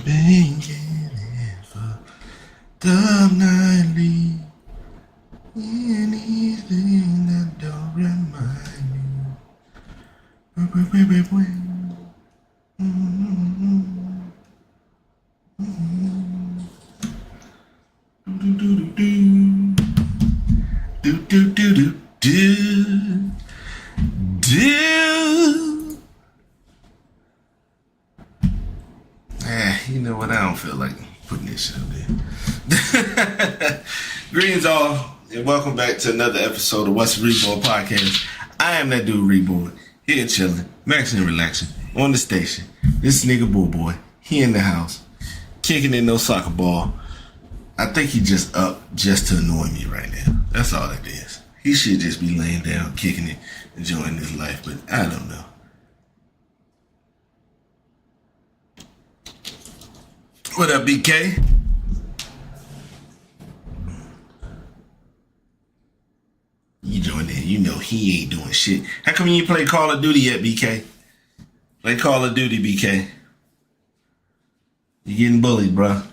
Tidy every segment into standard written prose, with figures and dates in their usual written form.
been getting for the nightly. Anything that don't remind me. You know what? I don't feel like putting this shit up there. Greetings all, and welcome back to another episode of What's reborG podcast. I am that dude reborG, here chilling, maxing and relaxing on the station. This nigga boy, he in the house, kicking in no soccer ball. I think he just up just to annoy me right now. That's all it is. He should just be laying down, kicking it, enjoying his life, but I don't know. What up, BK? You joined in. You know he ain't doing shit. How come you ain't play Call of Duty yet, BK? Play Call of Duty, BK. You getting bullied, bruh.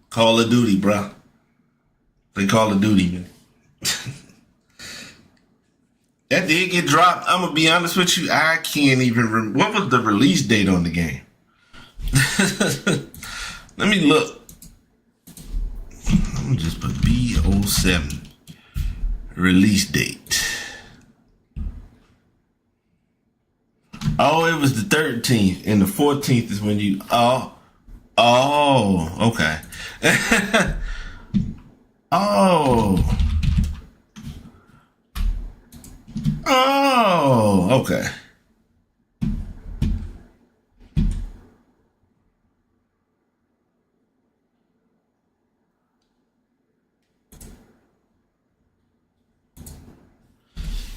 Call of Duty, bruh. Play Call of Duty, man. That did get dropped. I'm gonna be honest with you. I can't even what was the release date on the game? Let me look. I'm gonna just put B07 release date. Oh, it was the 13th, and the 14th is when you. Oh, okay. Okay.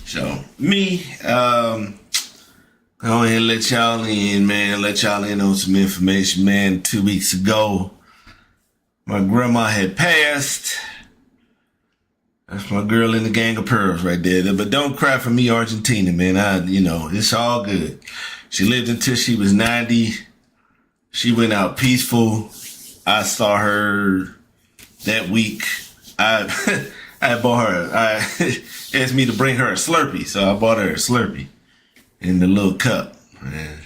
So, go ahead and let y'all in, man. Let y'all in on some information, man. 2 weeks ago, my grandma had passed. That's my girl in the gang of pearls right there. But don't cry for me, Argentina, man. It's all good. She lived until she was 90. She went out peaceful. I saw her that week. I bought her, asked me to bring her a Slurpee, so I bought her a Slurpee in the little cup. Man.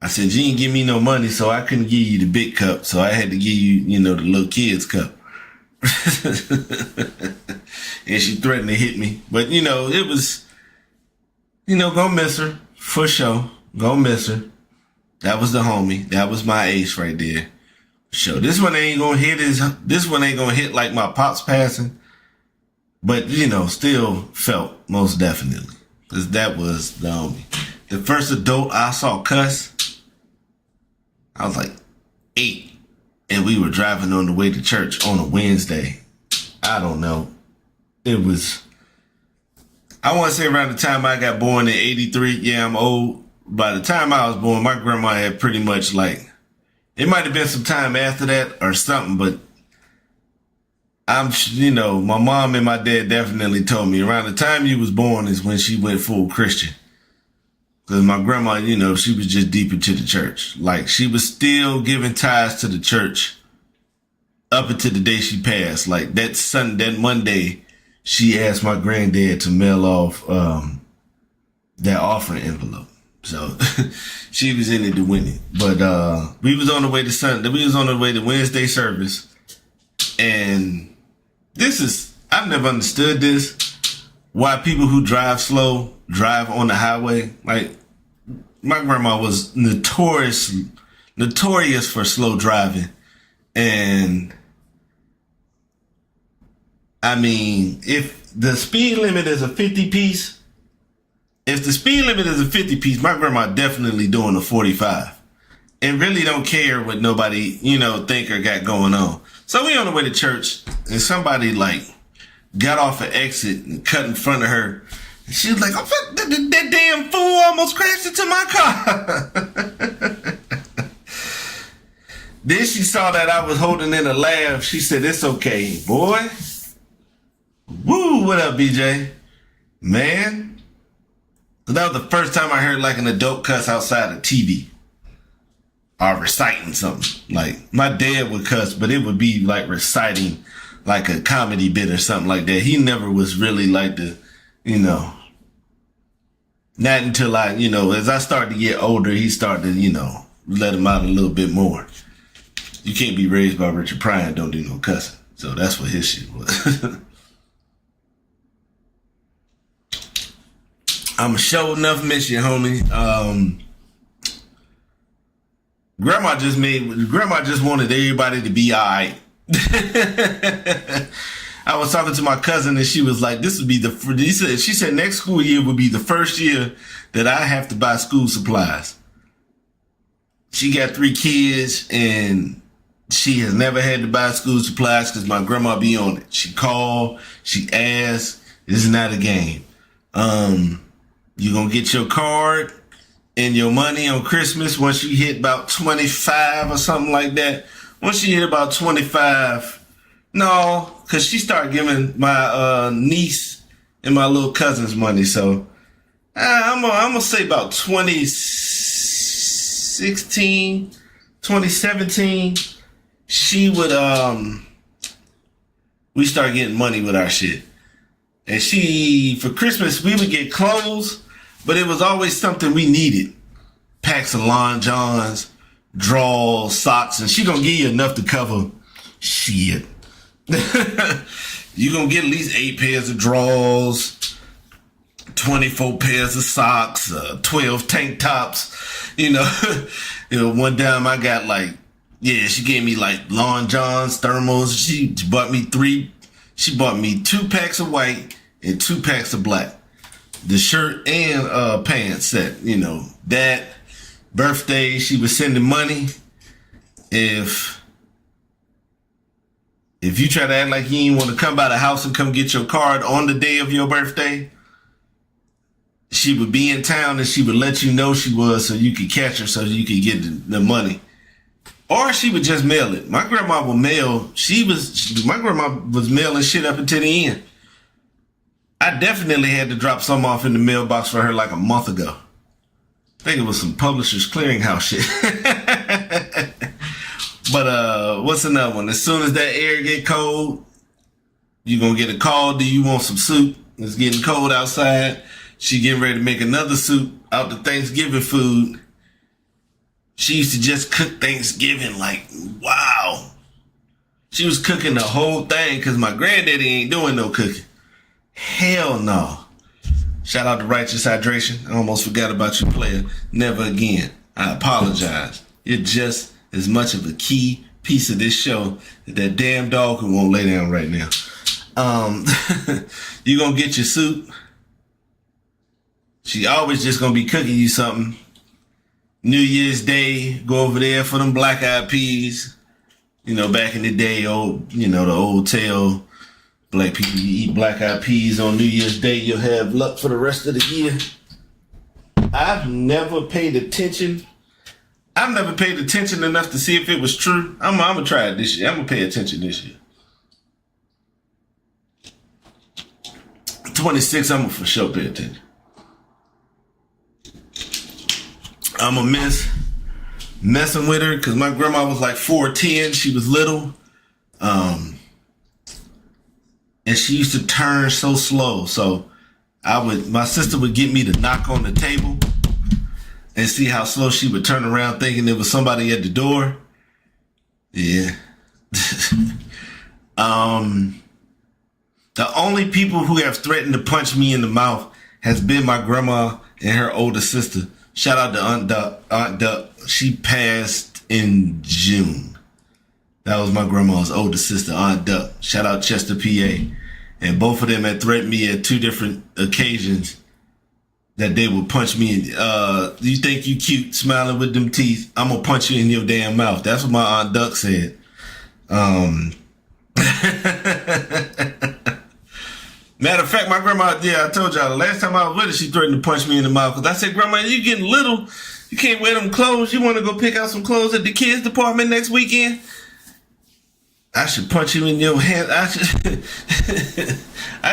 I said, you didn't give me no money, so I couldn't give you the big cup, so I had to give you, the little kid's cup. And she threatened to hit me. But, it was, gonna miss her, for sure. Gonna miss her. That was the homie. That was my ace right there. So this one ain't gonna hit like my pops passing, but still felt most definitely, because that was the homie. The first adult I saw cuss, I was like 8, and we were driving on the way to church on a Wednesday. I don't know. It was, I want to say around the time I got born in 83. Yeah, I'm old. By the time I was born, my grandma had pretty much it might have been some time after that or something, but my mom and my dad definitely told me around the time you was born is when she went full Christian. Because my grandma, she was just deep into the church. Like, she was still giving tithes to the church up until the day she passed. Like, that Monday, she asked my granddad to mail off that offering envelope. So she was in it to win it. But we was on the way to Sunday. We was on the way to Wednesday service. And I've never understood this. Why people who drive slow drive on the highway. Like, my grandma was notorious for slow driving. And I mean, if the speed limit is a 50 piece, my grandma definitely doing a 45 and really don't care what nobody, think or got going on. So we on the way to church and somebody got off an exit and cut in front of her. And she was like, oh, that damn fool almost crashed into my car. Then she saw that I was holding in a laugh. She said, it's okay, boy. Woo, what up, BJ? Man. That was the first time I heard an adult cuss outside of TV. or reciting something. Like, my dad would cuss, but it would be like reciting like a comedy bit or something like that. He never was really like the, you know, not until I, you know, as I started to get older, he started to, you know, let him out a little bit more. You can't be raised by Richard Pryor and don't do no cussing. So that's what his shit was. I'm sure enough miss you, homie. Grandma just wanted everybody to be all right. I was talking to my cousin and she was like, this would be she said next school year would be the first year that I have to buy school supplies. She got 3 kids and she has never had to buy school supplies because my grandma be on it. She called, she asked, this is not a game. You're going to get your card and your money on Christmas once you hit about 25 or something like that. Once you hit about 25, no, because she started giving my niece and my little cousins money. So I'm going to say about 2016, 2017, she would, we started getting money with our shit. And for Christmas, we would get clothes, but it was always something we needed. Packs of Lon Johns, drawers, socks, and she gonna give you enough to cover shit. You gonna get at least 8 pairs of drawers, 24 pairs of socks, 12 tank tops. You know, one time I got she gave me like Lon Johns, thermals. She bought me 2 packs of white and 2 packs of black. The shirt and pants set, you know. That birthday, she was sending money. If you try to act like you ain't want to come by the house and come get your card on the day of your birthday, she would be in town and she would let you know she was so you could catch her so you could get the money. Or she would just mail it. My grandma would mail. My grandma was mailing shit up until the end. I definitely had to drop some off in the mailbox for her like a month ago. I think it was some Publishers Clearinghouse shit. But what's another one? As soon as that air get cold, you gonna get a call. Do you want some soup? It's getting cold outside. She getting ready to make another soup out the Thanksgiving food. She used to just cook Thanksgiving like, wow. She was cooking the whole thing because my granddaddy ain't doing no cooking. Hell no. Shout out to Righteous Hydration. I almost forgot about you, player. Never again. I apologize. You're just as much of a key piece of this show as that damn dog who won't lay down right now. You gonna get your soup. She always just gonna be cooking you something. New Year's Day, go over there for them black eyed peas. You know, back in the day, the old tale, black people, you eat black eyed peas on New Year's Day, you'll have luck for the rest of the year. I've never paid attention enough to see if it was true. I'm gonna try it this year. I'm gonna pay attention this year. 26, I'm gonna for sure pay attention. I'm gonna miss messing with her because my grandma was like 4'10". She was little. And she used to turn so slow. So my sister would get me to knock on the table and see how slow she would turn around thinking there was somebody at the door. Yeah. The only people who have threatened to punch me in the mouth has been my grandma and her older sister. Shout out to Aunt Duck. She passed in June. That was my grandma's older sister, Aunt Duck. Shout out Chester, PA. And both of them had threatened me at 2 different occasions that they would punch me. You think you cute, smiling with them teeth? I'm gonna punch you in your damn mouth. That's what my Aunt Duck said. Matter of fact, my grandma, I told y'all, the last time I was with her, she threatened to punch me in the mouth. Because I said, Grandma, you getting little. You can't wear them clothes. You want to go pick out some clothes at the kids department next weekend? I should punch you in your hand. I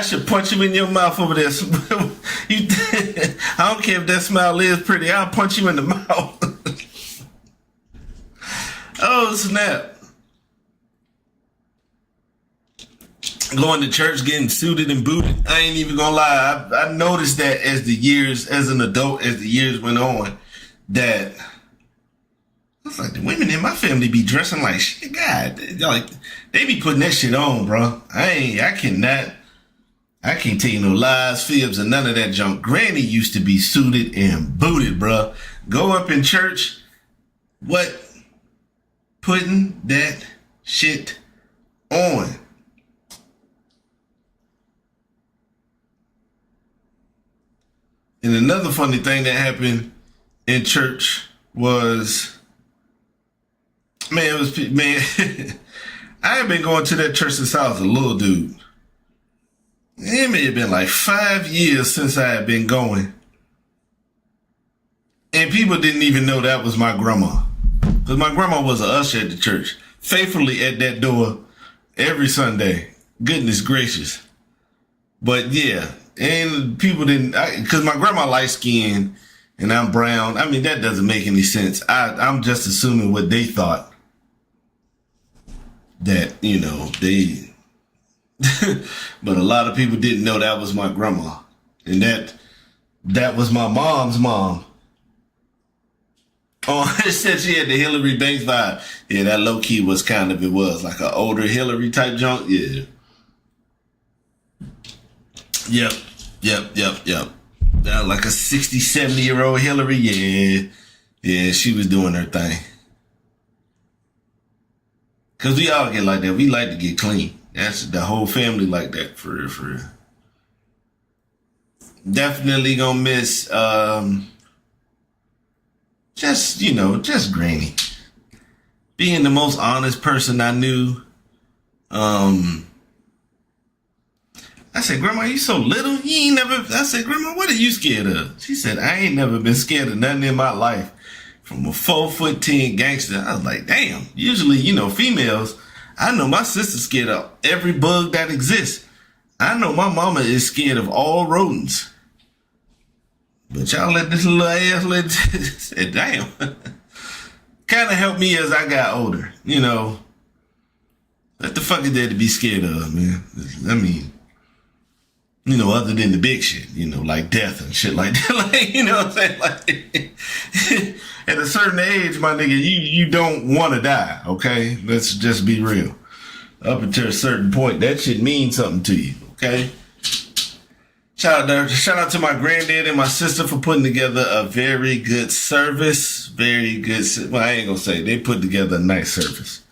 should punch you in your mouth over there. I don't care if that smile is pretty. I'll punch you in the mouth. Oh, snap. Going to church, getting suited and booted. I ain't even gonna lie. I noticed that as an adult, as the years went on, that I was like, the women in my family be dressing like shit. God, like they be putting that shit on, bro. I can't tell you no lies, fibs, or none of that junk. Granny used to be suited and booted, bro. Go up in church, what? Putting that shit on. And another funny thing that happened in church was, man, I had been going to that church since I was a little dude. It may have been like 5 years since I had been going. And people didn't even know that was my grandma. Because my grandma was an usher at the church, faithfully at that door every Sunday. Goodness gracious. But yeah, and people didn't, because my grandma light skinned and I'm brown. I mean, that doesn't make any sense. I'm just assuming what they thought. That, you know, they, but a lot of people didn't know that was my grandma. And that was my mom's mom. Oh, it said she had the Hillary Banks vibe. Yeah, that low key was kind of, it was like an older Hillary type junk. Yeah. Yep. That like a 60, 70-year-old Hillary. Yeah, she was doing her thing. Cause we all get like that. We like to get clean. That's the whole family like that, for real. Definitely gonna miss, just Granny. Being the most honest person I knew. I said, Grandma, you so little? I said, Grandma, what are you scared of? She said, I ain't never been scared of nothing in my life. From a 4'10" gangster. I was like, damn. Usually, females, I know my sister's scared of every bug that exists. I know my mama is scared of all rodents. But y'all let this little ass said, damn. Kind of helped me as I got older. What the fuck is there to be scared of, man? I mean, other than the big shit, like death and shit like that. Like, you know what I'm saying? Like, at a certain age, my nigga, you don't want to die, okay? Let's just be real. Up until a certain point, that shit means something to you, okay? Shout out to my granddad and my sister for putting together a very good service. Very good. Well, I ain't gonna say they put together a nice service.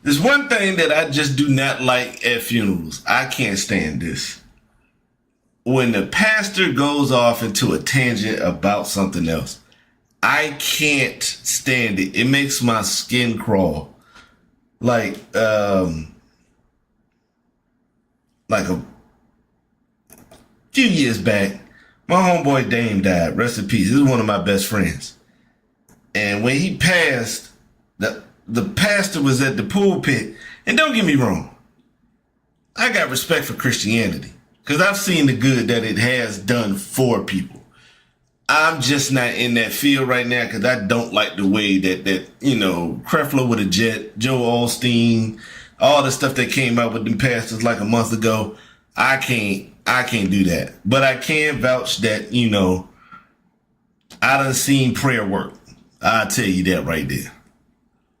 There's one thing that I just do not like at funerals. I can't stand this. When the pastor goes off into a tangent about something else, I can't stand it. It makes my skin crawl. Like a few years back, my homeboy Dame died. Rest in peace. This is one of my best friends. And when he passed, the pastor was at the pulpit. And don't get me wrong, I got respect for Christianity because I've seen the good that it has done for people. I'm just not in that field right now because I don't like the way that Creflo with a Jet, Joe Osteen, all the stuff that came out with them pastors like a month ago. I can't do that. But I can vouch that, I done seen prayer work. I'll tell you that right there.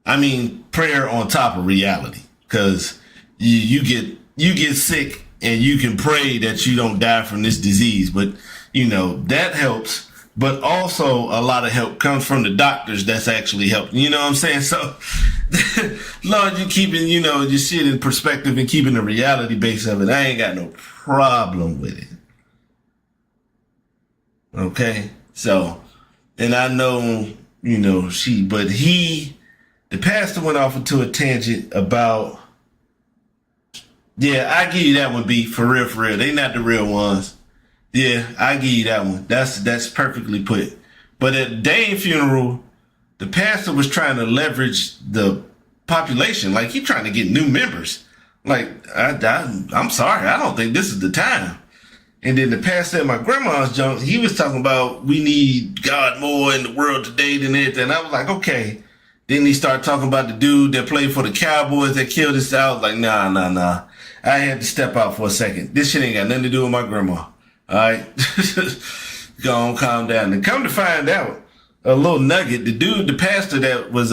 I mean, prayer on top of reality, because you get sick and you can pray that you don't die from this disease. But, that helps. But also a lot of help comes from the doctors that's actually helping. You know what I'm saying? So, Lord, you keeping, your shit in perspective and keeping the reality base of it. I ain't got no problem with it. Okay? So, and I know, the pastor went off into a tangent about, yeah, I give you that one, B, for real. They not the real ones. Yeah, I give you that one. That's perfectly put. But at the Dane funeral, the pastor was trying to leverage the population. Like, he trying to get new members. Like, I'm sorry, I don't think this is the time. And then the pastor at my grandma's junk, he was talking about we need God more in the world today than anything. And I was like, okay. Then he started talking about the dude that played for the Cowboys that killed us out. I was like, nah. I had to step out for a second. This shit ain't got nothing to do with my grandma. All right? Go on, calm down. And come to find out, a little nugget, the pastor that was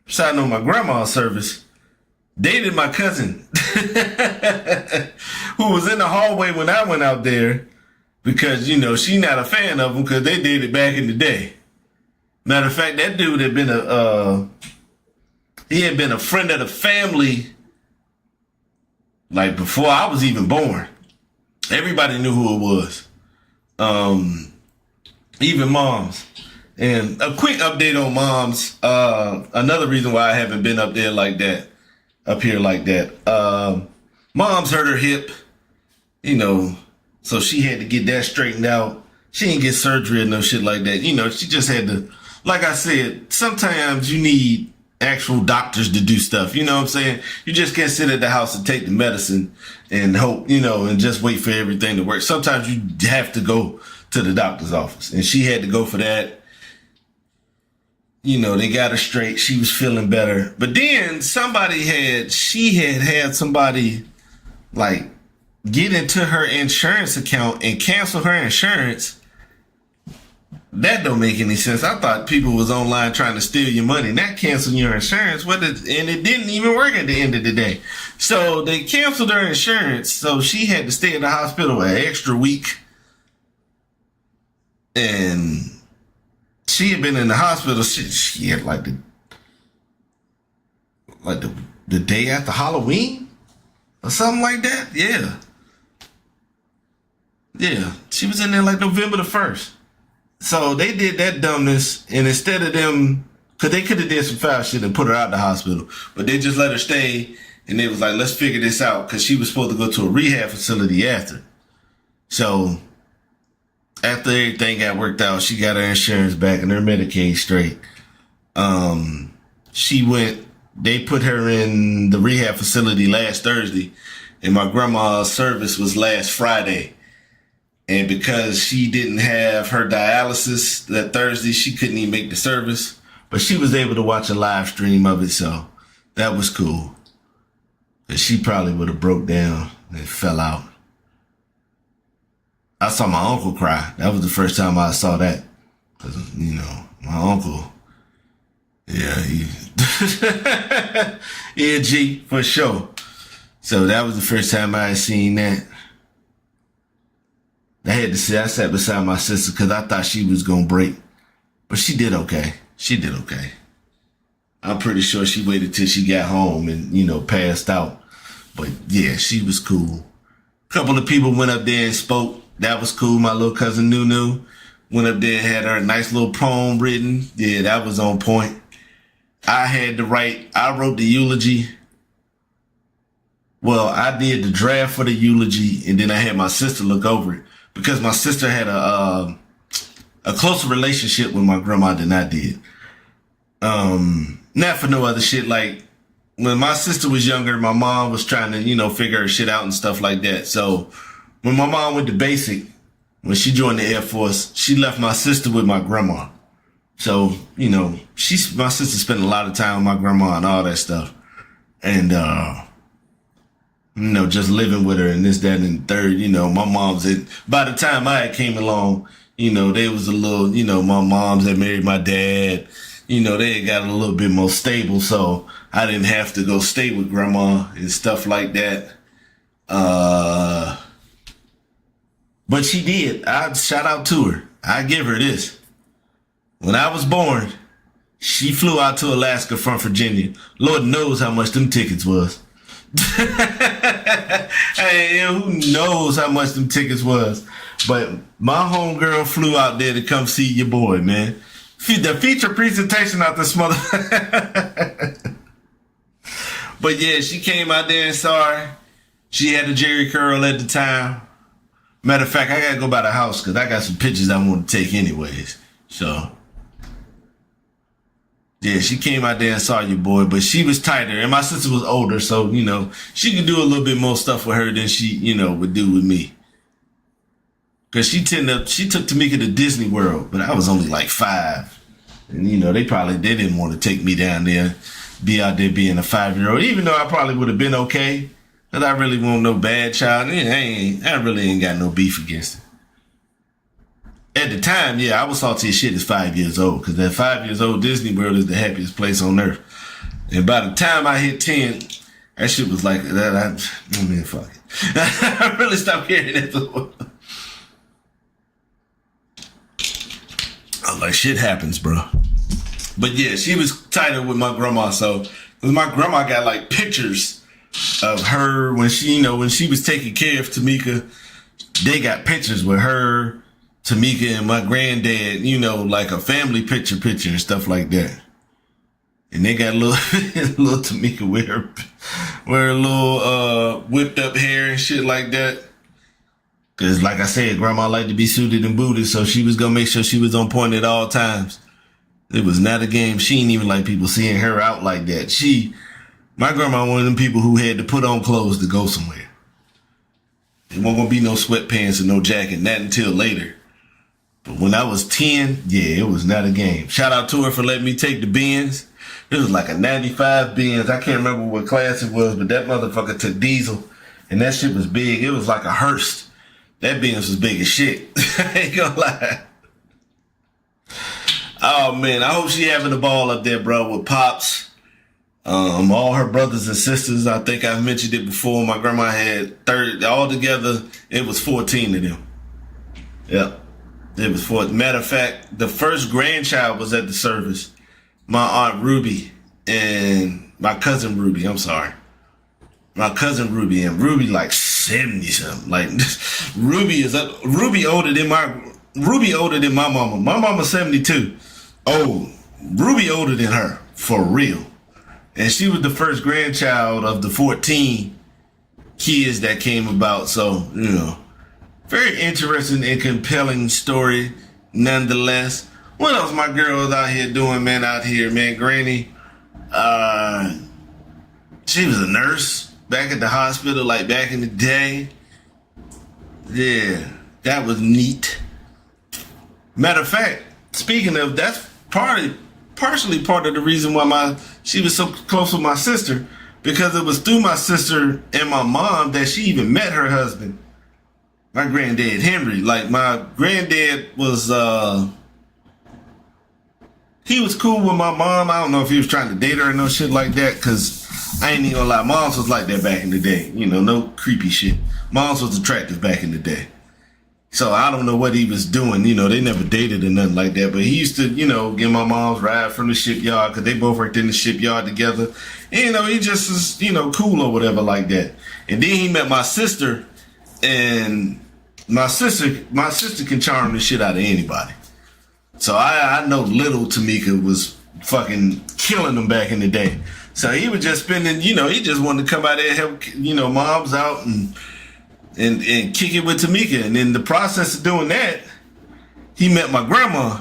signing on my grandma's service, dated my cousin, who was in the hallway when I went out there because, she not a fan of him because they dated back in the day. Matter of fact, that dude had been he had been a friend of the family like before I was even born. Everybody knew who it was. Even moms. And a quick update on moms. Another reason why I haven't been up here like that. Mom's hurt her hip, so she had to get that straightened out. She didn't get surgery or no shit like that. She just had to, like I said, sometimes you need actual doctors to do stuff. You know what I'm saying? You just can't sit at the house and take the medicine and hope, and just wait for everything to work. Sometimes you have to go to the doctor's office, and she had to go for that. They got her straight. She was feeling better. But then she had somebody like get into her insurance account and cancel her insurance. That don't make any sense. I thought people was online trying to steal your money, not canceling your insurance. And it didn't even work at the end of the day. So they canceled her insurance. So she had to stay in the hospital an extra week. And she had been in the hospital. She had like the day after Halloween or something like that. Yeah. She was in there like November the 1st. So they did that dumbness, and instead of them, because they could have did some foul shit and put her out of the hospital, but they just let her stay, and they was like, let's figure this out, because she was supposed to go to a rehab facility after. So after everything got worked out, she got her insurance back and her Medicaid straight. They put her in the rehab facility last Thursday, and my grandma's service was last Friday. And because she didn't have her dialysis that Thursday, she couldn't even make the service. But she was able to watch a live stream of it, so that was cool. But she probably would have broke down and fell out. I saw my uncle cry. That was the first time I saw that. Because, my uncle, he G for sure. So that was the first time I had seen that. I sat beside my sister because I thought she was going to break. But she did okay. I'm pretty sure she waited till she got home and, passed out. But yeah, she was cool. A couple of people went up there and spoke. That was cool. My little cousin Nunu went up there and had her nice little poem written. Yeah, that was on point. I wrote the eulogy. Well, I did the draft for the eulogy, and then I had my sister look over it. Because my sister had a closer relationship with my grandma than I did. Not for no other shit. Like, when my sister was younger, my mom was trying to, figure her shit out and stuff like that. So, when my mom went to basic, when she joined the Air Force, she left my sister with my grandma. So, my sister spent a lot of time with my grandma and all that stuff. And, just living with her and this, that, and the third, my mom's by the time I came along, they was a little, my moms had married my dad, they had got a little bit more stable. So I didn't have to go stay with grandma and stuff like that. But she did. I shout out to her. I give her this. When I was born, she flew out to Alaska from Virginia. Lord knows how much them tickets was. Hey, who knows how much them tickets was? But my homegirl flew out there to come see your boy, man. The feature presentation out this mother. But yeah, she came out there and saw her. She had a Jerry curl at the time. Matter of fact, I gotta go by the house because I got some pictures I want to take anyways. So yeah, she came out there and saw your boy, but she was tighter, and my sister was older, so, she could do a little bit more stuff with her than she, would do with me. Cause she took Tamika to Disney World, but I was only like 5. And they didn't want to take me down there, be out there being a 5-year-old, even though I probably would have been okay. Cause I really want no bad child. I really ain't got no beef against it. At the time, yeah, I was salty as shit as 5 years old. Cause at 5 years old, Disney World is the happiest place on earth. And by the time I hit 10, that shit was like that. Fuck it. I really stopped caring at the. I was like, shit happens, bro. But yeah, she was tighter with my grandma. So, cause my grandma got like pictures of her when she was taking care of Tamika. They got pictures with her, Tamika, and my granddad. Like a family picture and stuff like that. And they got little Tamika with her little whipped up hair and shit like that. Cause like I said, grandma liked to be suited and booted, so she was gonna make sure she was on point at all times. It was not a game. She didn't even like people seeing her out like that. My grandma, one of them people who had to put on clothes to go somewhere. It wasn't gonna be no sweatpants and no jacket, not until later. But when I was 10, yeah, it was not a game. Shout out to her for letting me take the Benz. It was like a 95 Benz. I can't remember what class it was, but that motherfucker took diesel, and that shit was big. It was like a hearse. That Benz was big as shit. I ain't gonna lie. Oh man, I hope she having a ball up there, bro, with Pops. All her brothers and sisters. I think I've mentioned it before. My grandma had 30 altogether. It was 14 of them. Yep. It was 14. Matter of fact, the first grandchild was at the service. My aunt Ruby and my cousin Ruby. I'm sorry. My cousin Ruby, and Ruby like 70 something. Like Ruby older than my mama. My mama's 72. Oh, Ruby older than her for real. And she was the first grandchild of the 14 kids that came about. So, very interesting and compelling story nonetheless. What else my girl was out here doing, man, Granny, she was a nurse back at the hospital, like back in the day. Yeah, that was neat. Matter of fact, speaking of, that's partially part of the reason why she was so close with my sister, because it was through my sister and my mom that she even met her husband, my granddad Henry. Like my granddad was, he was cool with my mom. I don't know if he was trying to date her or no shit like that, because I ain't even gonna lie, moms was like that back in the day. No creepy shit. Moms was attractive back in the day. So I don't know what he was doing. They never dated or nothing like that. But he used to, give my mom's ride from the shipyard, because they both worked in the shipyard together. And, he just was, cool or whatever like that. And then he met my sister, and my sister can charm the shit out of anybody. So I know little Tamika was fucking killing them back in the day. So he was just spending, he just wanted to come out there and help, moms out and kick it with Tamika. And in the process of doing that, he met my grandma.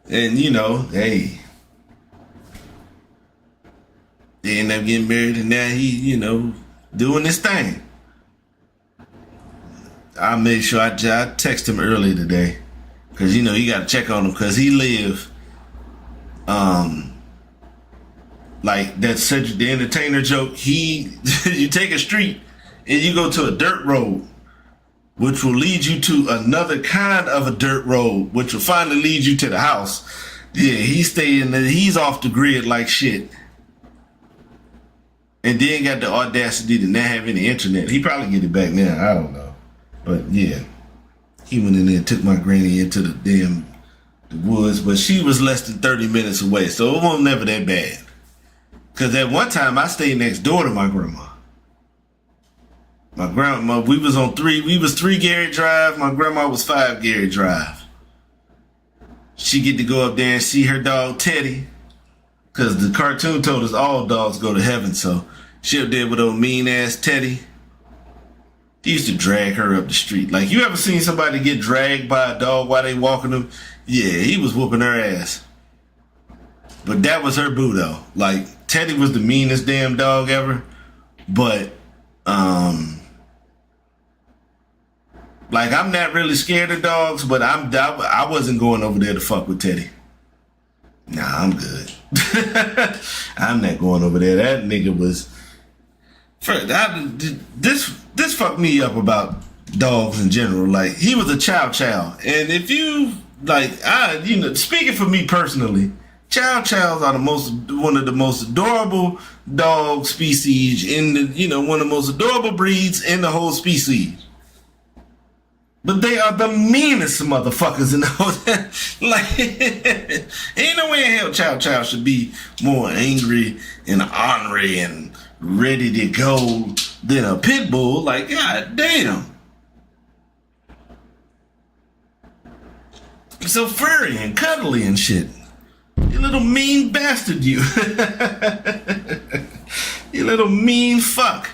And, hey, they ended up getting married, and now he, doing his thing. I made sure I text him earlier today, because, you got to check on him, because he live, like that Cedric the Entertainer joke, you take a street and you go to a dirt road, which will lead you to another kind of a dirt road, which will finally lead you to the house. Yeah, he's off the grid like shit. And then got the audacity to not have any internet. He probably get it back now, I don't know. But yeah, he went in there and took my granny into the woods, but she was less than 30 minutes away, so it wasn't never that bad. Because at one time, I stayed next door to my grandma. My grandma, we was 3 Gary Drive, my grandma was 5 Gary Drive. She get to go up there and see her dog Teddy, because the cartoon told us all dogs go to heaven, so she up there with old mean ass Teddy. He used to drag her up the street. Like, you ever seen somebody get dragged by a dog while they walking them? Yeah, he was whooping her ass. But that was her boo though. Like, Teddy was the meanest damn dog ever. But, Like, I'm not really scared of dogs, but I wasn't going over there to fuck with Teddy. Nah, I'm good. I'm not going over there. That nigga was. This fucked me up about dogs in general. Like, he was a chow chow, and if you like, speaking for me personally, chow chows are one of the most adorable dog species in the, one of the most adorable breeds in the whole species. But they are the meanest motherfuckers in the whole. Like, ain't no way in hell chow chow should be more angry and ornery and ready to go than a pit bull. Like, god damn. So furry and cuddly and shit. You little mean bastard, you. You little mean fuck.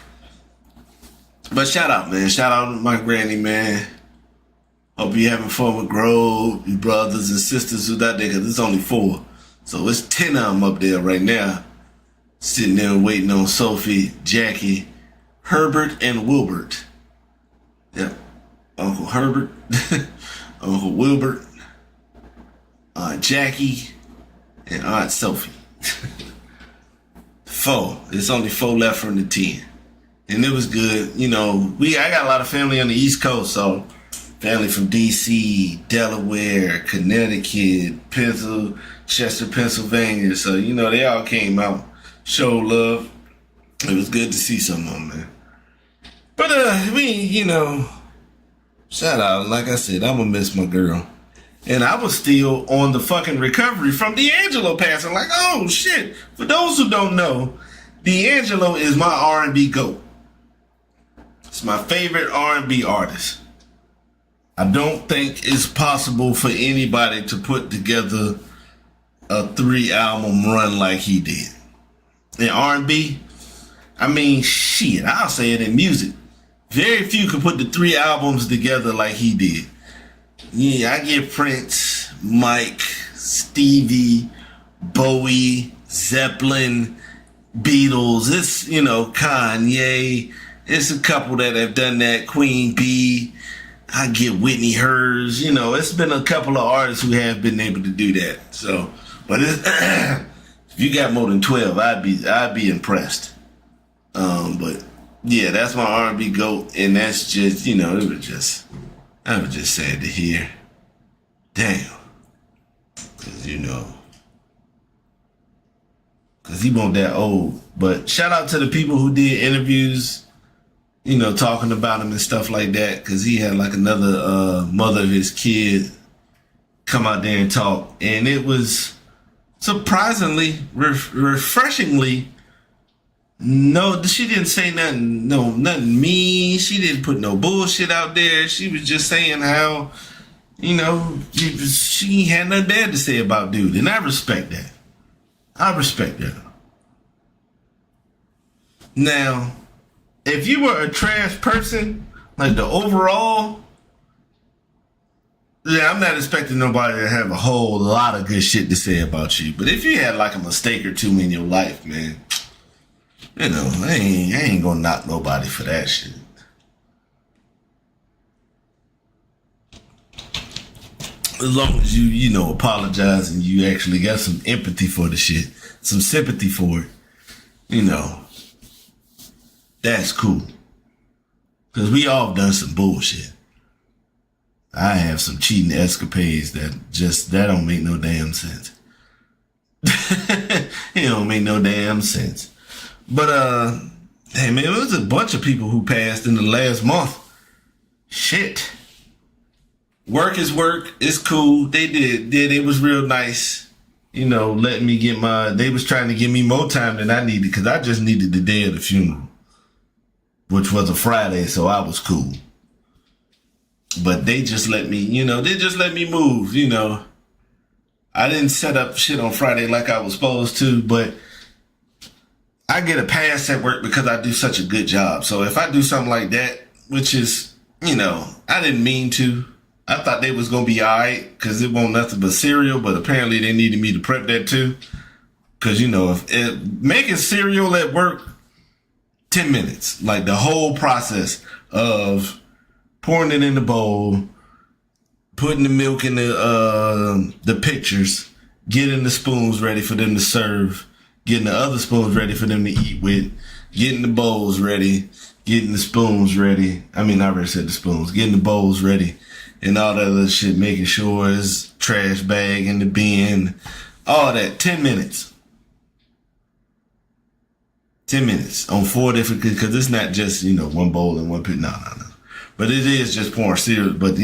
But shout out, man. Shout out to my granny, man. Hope you having fun with Grove, your brothers and sisters who's out there, because it's only 4. So it's 10 of them up there right now. Sitting there waiting on Sophie, Jackie, Herbert, and Wilbert. Yep. Uncle Herbert, Uncle Wilbert, Aunt Jackie, and Aunt Sophie. 4. It's only 4 left from the 10. And it was good. I got a lot of family on the East Coast, so family from DC, Delaware, Connecticut, Chester, Pennsylvania. So, they all came out, showed love. It was good to see some of them, man. But, shout out. Like I said, I'm going to miss my girl. And I was still on the fucking recovery from D'Angelo passing. Like, oh, shit. For those who don't know, D'Angelo is my R&B GOAT. It's my favorite R&B artist. I don't think it's possible for anybody to put together a 3-album run like he did. In R&B, shit, I'll say it in music. Very few can put the 3 albums together like he did. Yeah, I give Prince, Mike, Stevie, Bowie, Zeppelin, Beatles. It's, Kanye. It's a couple that have done that. Queen Bee. I get Whitney Hers. It's been a couple of artists who have been able to do that. So, but if you got more than 12, I'd be impressed. But yeah, that's my R&B GOAT, and that's just, I was just sad to hear. Damn. Cause cause he wasn't that old. But shout out to the people who did interviews, talking about him and stuff like that. Cause he had like another mother of his kid come out there and talk. And it was surprisingly, refreshingly, no, she didn't say nothing mean. She didn't put no bullshit out there. She was just saying how, she had nothing bad to say about dude. And I respect that. I respect that. Now, if you were a trash person, like the overall, yeah, I'm not expecting nobody to have a whole lot of good shit to say about you. But if you had like a mistake or two in your life, man, I ain't gonna knock nobody for that shit. As long as you apologize and you actually got some empathy for the shit, some sympathy for it, that's cool. Cause we all done some bullshit. I have some cheating escapades that don't make no damn sense. It don't make no damn sense. But, hey man, it was a bunch of people who passed in the last month. Shit. Work is work. It's cool. They did. It was real nice. Letting me they was trying to give me more time than I needed because I just needed the day of the funeral, which was a Friday, so I was cool. But they just let me, move, I didn't set up shit on Friday like I was supposed to, but I get a pass at work because I do such a good job. So if I do something like that, which is, I didn't mean to. I thought they was going to be all right because it wasn't nothing but cereal, but apparently they needed me to prep that too. Because, making cereal at work, 10 minutes. Like the whole process of pouring it in the bowl, putting the milk in the pitchers, getting the spoons ready for them to serve, getting the other spoons ready for them to eat with, getting the bowls ready, getting the spoons ready. I mean, I already said the spoons. Getting the bowls ready and all that other shit, making sure it's trash bag in the bin, all that. 10 minutes. 10 minutes on 4 different, because it's not just, one bowl and one pit. No. But it is just pouring cereal. But,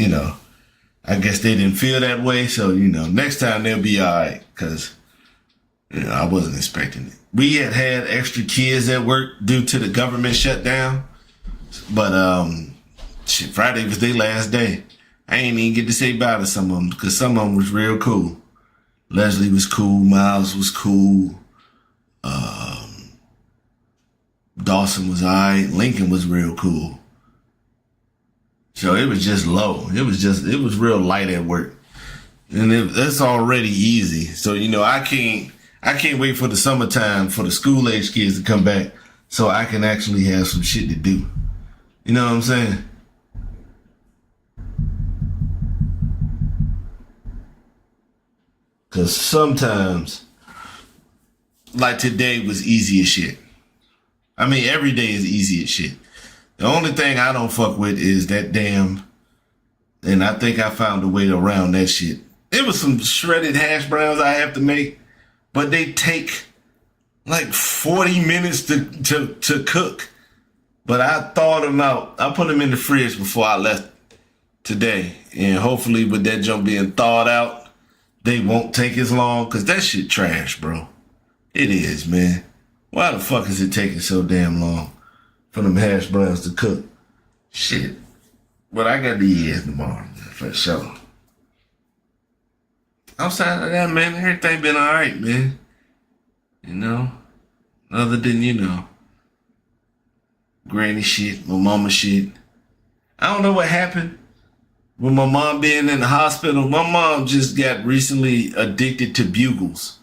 I guess they didn't feel that way. So, next time they'll be all right, because, I wasn't expecting it. We had extra kids at work due to the government shutdown. But, Friday was their last day. I ain't even get to say bye to some of them, because some of them was real cool. Leslie was cool. Miles was cool. Dawson was all right. Lincoln was real cool. So it was just low. It was real light at work. And that's already easy. So, I can't wait for the summertime for the school age kids to come back so I can actually have some shit to do. You know what I'm saying? Because sometimes, like today was easy as shit. I mean, every day is easy as shit. The only thing I don't fuck with is that damn, and I think I found a way around that shit. It was some shredded hash browns I have to make, but they take like 40 minutes to cook. But I thawed them out. I put them in the fridge before I left today. And hopefully with that junk being thawed out, they won't take as long, because that shit trash, bro. It is, man. Why the fuck is it taking so damn long for them hash browns to cook? Shit. But I got to eat tomorrow, for sure. Outside of that, man, everything been all right, man. Other than, granny shit, my mama shit. I don't know what happened with my mom being in the hospital. My mom just got recently addicted to Bugles.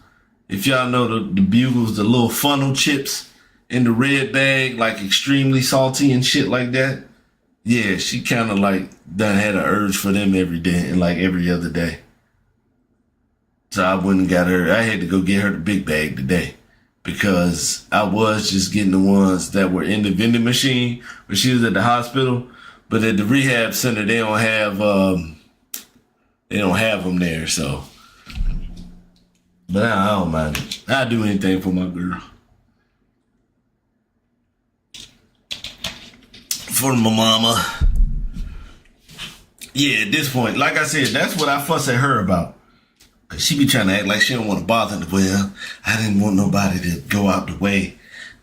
If y'all know the Bugles, the little funnel chips in the red bag, like extremely salty and shit like that. Yeah, she kind of like done had an urge for them every day and like every other day. So I went and got her. I had to go get her the big bag today, because I was just getting the ones that were in the vending machine when she was at the hospital. But at the rehab center, they don't have them there. So, but I don't mind it. I'll do anything for my girl. For my mama. Yeah, at this point, like I said, that's what I fuss at her about. Cause she be trying to act like she don't want to bother the well. I didn't want nobody to go out the way.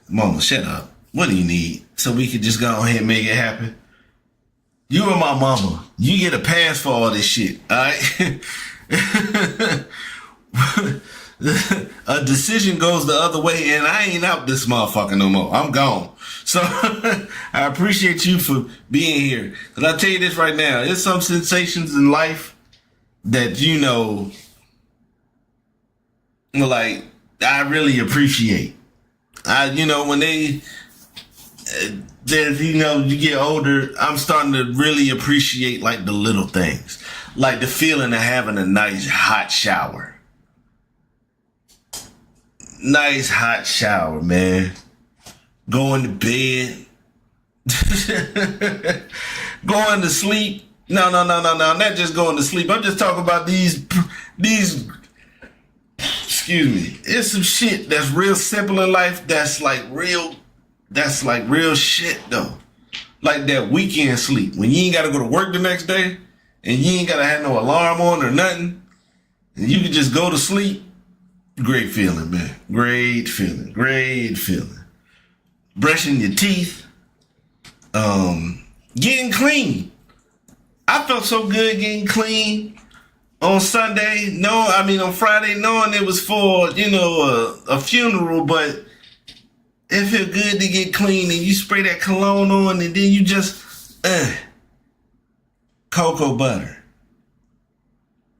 Mama, shut up. What do you need? So we could just go ahead and make it happen. You and my mama, you get a pass for all this shit, alright? A decision goes the other way, and I ain't out this motherfucker no more. I'm gone. So I appreciate you for being here. Cause I'll tell you this right now, there's some sensations in life that like I really appreciate. When you get older, I'm starting to really appreciate like the little things, like the feeling of having a nice hot shower. Nice hot shower, man. Going to bed. Going to sleep. No, not just going to sleep. I'm just talking about these, excuse me. It's some shit that's real simple in life that's like real shit though. Like that weekend sleep. When you ain't gotta go to work the next day and you ain't gotta have no alarm on or nothing. And you can just go to sleep. Great feeling, man. Great feeling. Brushing your teeth. Getting clean. I felt so good getting clean on Sunday. On Friday, knowing it was for, a funeral, but it felt good to get clean, and you spray that cologne on, and then you just, cocoa butter.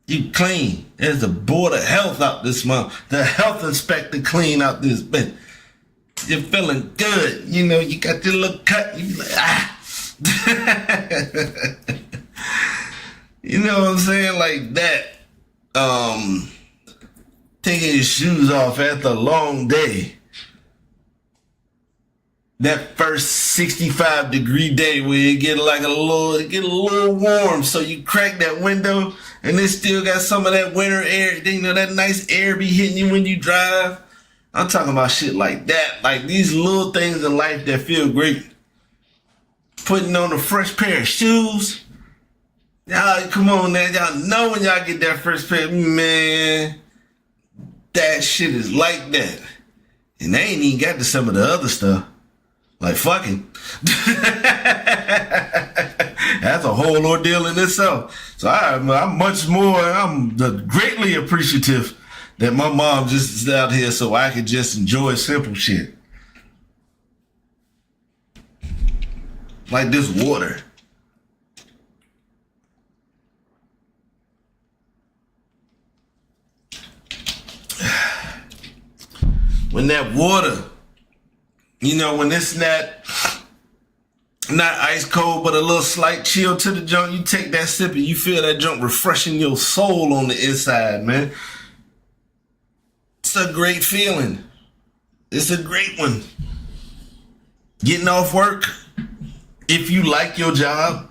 You clean. There's the board of health out this month. The health inspector clean out this bit. You're feeling good. You got your little cut. You be like, know what I'm saying? Like that. Taking your shoes off after a long day. That first 65-degree day where it get a little warm, so you crack that window and it still got some of that winter air. You know, that nice air be hitting you when you drive. I'm talking about shit like that. Like these little things in life that feel great. Putting on a fresh pair of shoes. Y'all, come on now. Y'all know when y'all get that first pair, man, that shit is like that. And they ain't even got to some of the other stuff. Like fucking. That's a whole ordeal in itself. So I'm greatly appreciative that my mom just is out here so I could just enjoy simple shit. Like this water. When that water, you know, when it's not ice cold, but a little slight chill to the junk, you take that sip and you feel that junk refreshing your soul on the inside, man. It's a great feeling. It's a great one. Getting off work, if you like your job,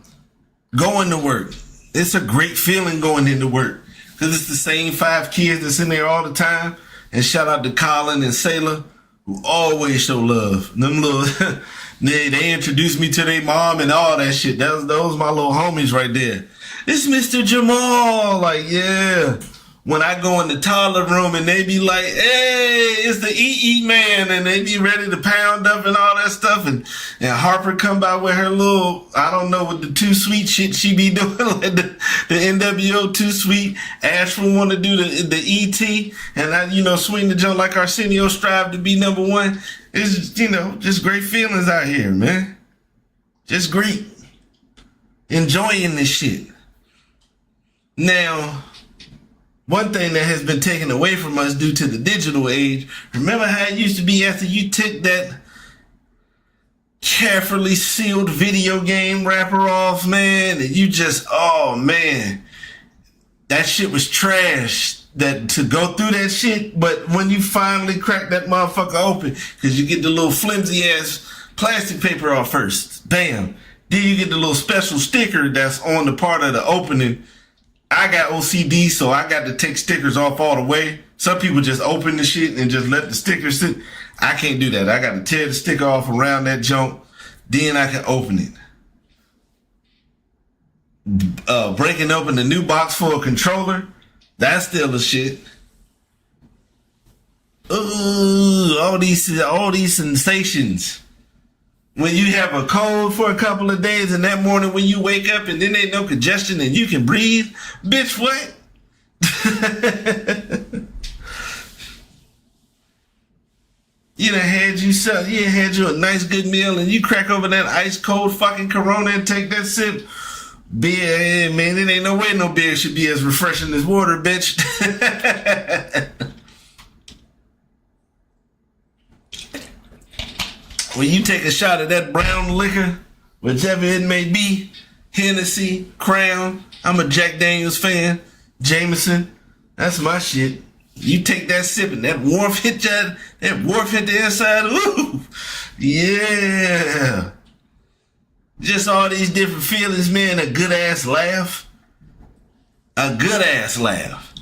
going to work. It's a great feeling going into work because it's the same 5 kids that's in there all the time. And shout out to Colin and Sailor, who always show love. Them little, they introduced me to their mom and all that shit. Those my little homies right there. It's Mr. Jamal. Like, yeah. When I go in the toddler room and they be like, hey, it's the EE man, and they be ready to pound up and all that stuff. And Harper come by with her little, I don't know, with the too sweet shit she be doing, like the NWO too sweet. Ashford want to do the ET, and I, you know, swing the jump like Arsenio strive to be number one. It's, you know, just great feelings out here, man. Just great. Enjoying this shit. Now, one thing that has been taken away from us due to the digital age, remember how it used to be after you took that carefully sealed video game wrapper off, man, and you just, oh man, that shit was trash. That to go through that shit, but when you finally crack that motherfucker open, because you get the little flimsy ass plastic paper off first, bam, then you get the little special sticker that's on the part of the opening. I got OCD, so I got to take stickers off all the way. Some people just open the shit and just let the sticker sit. I can't do that. I got to tear the sticker off around that junk. Then I can open it. Breaking open the new box for a controller. That's still a shit. Ooh, all these sensations. When you have a cold for a couple of days and that morning when you wake up and then ain't no congestion and you can breathe, bitch, what? You had you a nice good meal and you crack over that ice cold fucking Corona and take that sip. Beer, man, it ain't no way no beer should be as refreshing as water, bitch. When you take a shot of that brown liquor, whichever it may be, Hennessy, Crown, I'm a Jack Daniels fan, Jameson, that's my shit. You take that sip and that warmth hit the inside, ooh, yeah. Just all these different feelings, man, a good ass laugh. A good ass laugh.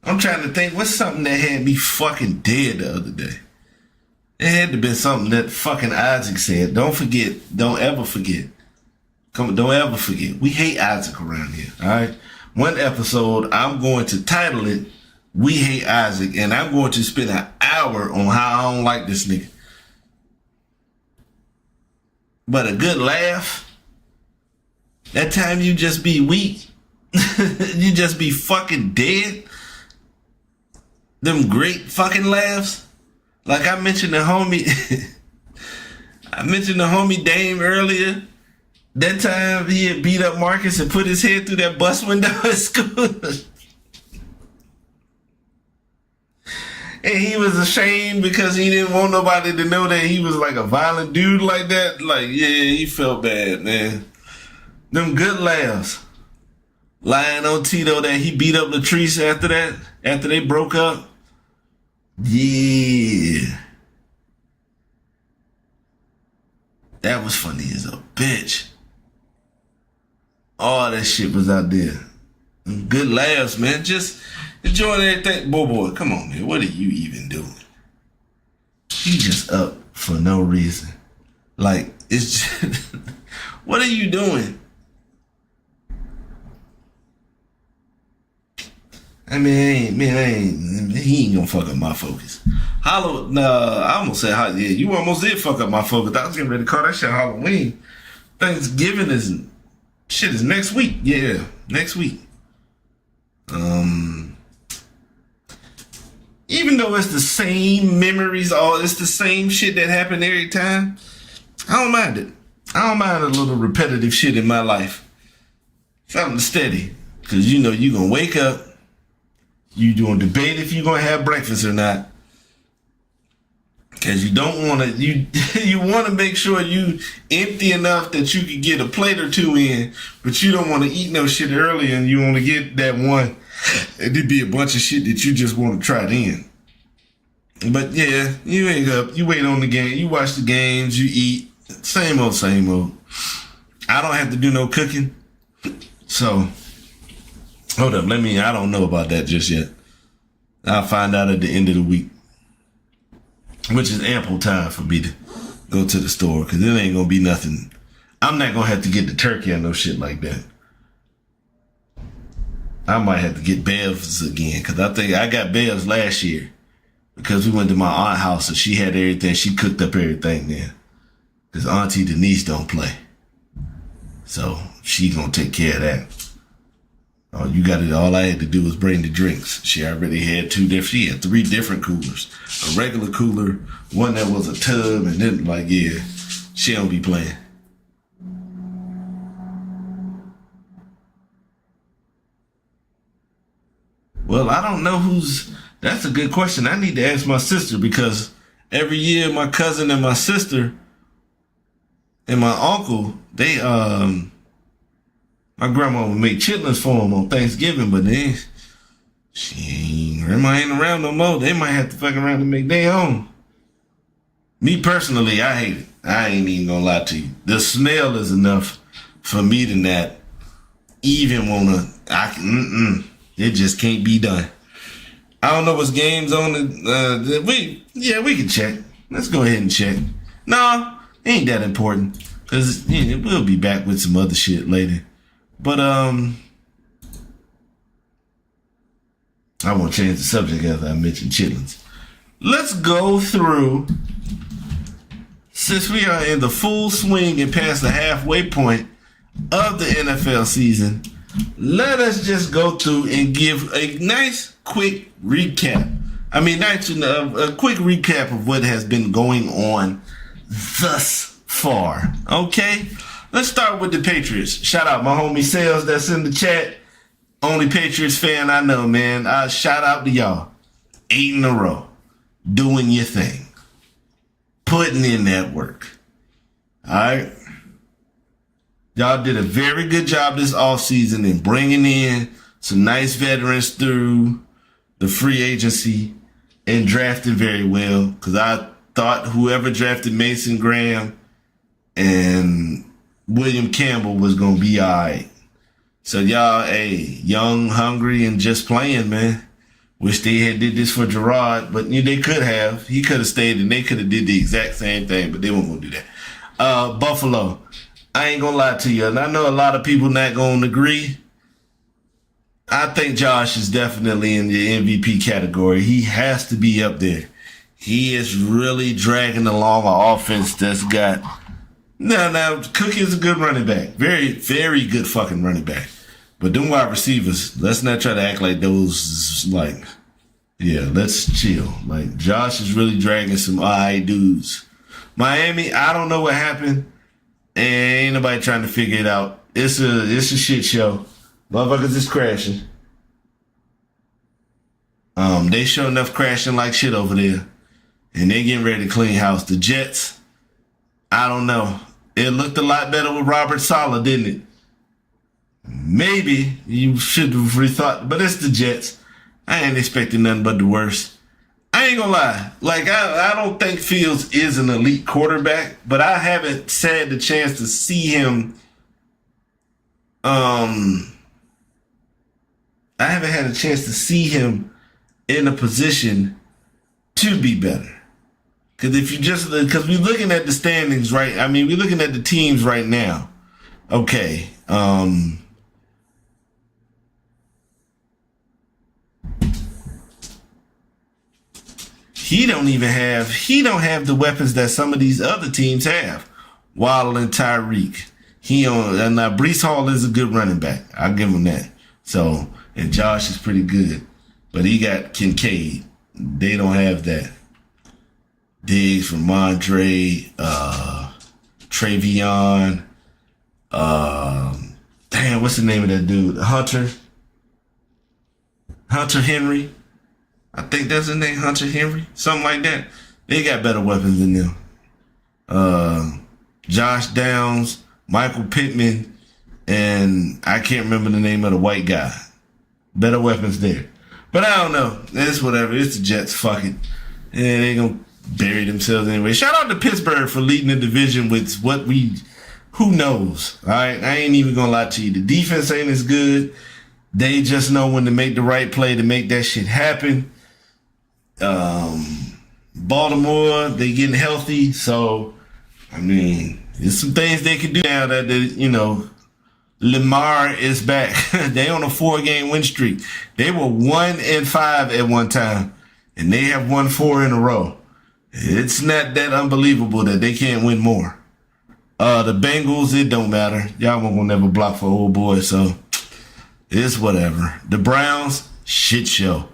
I'm trying to think, what's something that had me fucking dead the other day? It had to be something that fucking Isaac said. Don't ever forget. Don't ever forget. We hate Isaac around here, all right? One episode, I'm going to title it, We Hate Isaac, and I'm going to spend an hour on how I don't like this nigga. But a good laugh, that time you just be weak, you just be fucking dead. Them great fucking laughs. Like I mentioned the homie, Dame earlier. That time he had beat up Marcus and put his head through that bus window at school. And he was ashamed because he didn't want nobody to know that he was like a violent dude like that. Like, yeah, he felt bad, man. Them good laughs. Lying on Tito that he beat up Latrice after they broke up. Yeah. That was funny as a bitch. All that shit was out there. Good laughs, man. Just enjoying everything. Boy, come on, man. What are you even doing? You just up for no reason. Like, it's just... What are you doing? I mean, he ain't gonna fuck up my focus. I almost said, yeah, you almost did fuck up my focus. I was getting ready to call that shit Halloween. Thanksgiving is next week. Yeah, next week. Even though it's the same memories, it's the same shit that happened every time, I don't mind it. I don't mind a little repetitive shit in my life. Something steady. Because you know you're going to wake up, you doing debate if you're going to have breakfast or not. Because you don't want to, you want to make sure you empty enough that you can get a plate or two in, but you don't want to eat no shit early and you want to get that one. It'd be a bunch of shit that you just want to try then. But yeah, you wake up, you wait on the game, you watch the games, you eat. Same old, same old. I don't have to do no cooking. So, hold up, I don't know about that just yet. I'll find out at the end of the week. Which is ample time for me to go to the store, because it ain't going to be nothing. I'm not going to have to get the turkey or no shit like that. I might have to get Bev's again, because I think I got Bev's last year because we went to my aunt's house and she had everything. She cooked up everything there because Auntie Denise don't play. So she going to take care of that. Oh, you got it. All I had to do was bring the drinks. She already had she had 3 different coolers. A regular cooler, one that was a tub, and then she don't be playing. Well, I don't know that's a good question. I need to ask my sister, because every year my cousin and my sister and my uncle, my grandma would make chitlins for them on Thanksgiving, but then grandma ain't around no more. They might have to fuck around and make their own. Me personally, I hate it. I ain't even gonna lie to you. The smell is enough for me to not even wanna. It just can't be done. I don't know what's games on it. We can check. Let's go ahead and check. No, ain't that important, because we'll be back with some other shit later. But I won't change the subject as I mentioned chitlins. Let's go through, since we are in the full swing and past the halfway point of the NFL season, let us just go through and give a nice quick recap. A quick recap of what has been going on thus far. Okay? Let's start with the Patriots. Shout out my homie Sales that's in the chat. Only Patriots fan I know, man. Shout out to y'all. 8 in a row. Doing your thing. Putting in that work. All right? Y'all did a very good job this offseason in bringing in some nice veterans through the free agency and drafting very well, because I thought whoever drafted Mason Graham and William Campbell was going to be all right. So y'all, young, hungry, and just playing, man. Wish they had did this for Gerard, but they could have. He could have stayed and they could have did the exact same thing, but they weren't going to do that. Buffalo. I ain't going to lie to you, and I know a lot of people not going to agree. I think Josh is definitely in the MVP category. He has to be up there. He is really dragging along an offense that's got... Now, Cook is a good running back. Very, very good fucking running back. But them wide receivers, let's not try to act like those, let's chill. Like, Josh is really dragging some alright dudes. Miami, I don't know what happened. And ain't nobody trying to figure it out. It's a shit show. Motherfuckers is crashing. They sure enough crashing like shit over there. And they getting ready to clean house. The Jets, I don't know. It looked a lot better with Robert Saleh, didn't it? maybe you should have rethought, but it's the Jets. I ain't expecting nothing but the worst. I ain't gonna lie. Like, I don't think Fields is an elite quarterback, but I haven't had the chance to see him. I haven't had a chance to see him in a position to be better. Because if you because we're looking at the standings, right? I mean, we're looking at the teams right now. Okay. He don't have the weapons that some of these other teams have. Waddle and Tyreek. And now Breece Hall is a good running back. I'll give him that. So, and Josh is pretty good. But he got Kincaid. They don't have that. Diggs from Mondre, Travion, damn, what's the name of that dude? Hunter Henry. I think that's his name, Hunter Henry, something like that. They got better weapons than them. Josh Downs, Michael Pittman, and I can't remember the name of the white guy. Better weapons there. But I don't know. It's whatever. It's the Jets. Fuck it. And they gonna bury themselves anyway. Shout out to Pittsburgh for leading the division with who knows? All right. I ain't even gonna lie to you. The defense ain't as good. They just know when to make the right play to make that shit happen. Baltimore, they getting healthy. So, I mean, there's some things they can do now that, Lamar is back. They on a 4-game win streak. They were 1-5 at one time, and they have won 4 in a row. It's not that unbelievable that they can't win more. The Bengals, it don't matter. Y'all won't never block for old boys, so it's whatever. The Browns, shit show.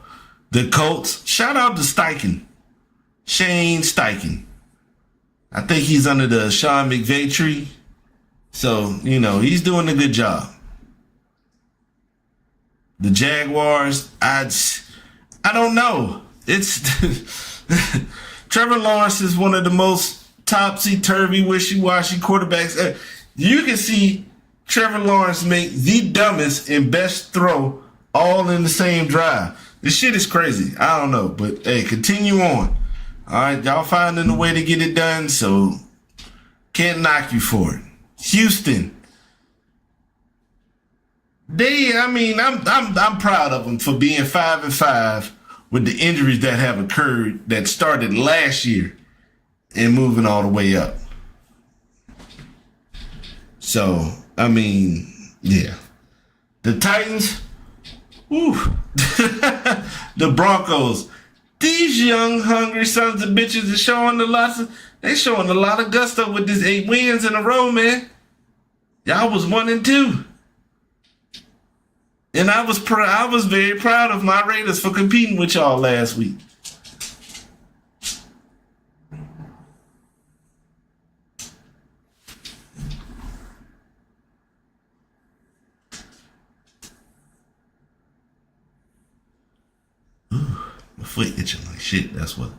The Colts, shout out to Shane Steichen. I think he's under the Sean McVay tree. So, he's doing a good job. The Jaguars, I don't know. It's Trevor Lawrence is one of the most topsy-turvy, wishy-washy quarterbacks. You can see Trevor Lawrence make the dumbest and best throw all in the same drive. This shit is crazy. I don't know. But, hey, continue on. All right, y'all finding a way to get it done, so can't knock you for it. Houston. I'm proud of them for being 5-5 with the injuries that have occurred that started last year and moving all the way up. So, yeah. The Titans, the Broncos, these young, hungry sons of bitches are showing a lot of gusto with these 8 wins in a row, man. Y'all was 1-2. And I was very proud of my Raiders for competing with y'all last week. Ooh, my foot itching like shit, that's what.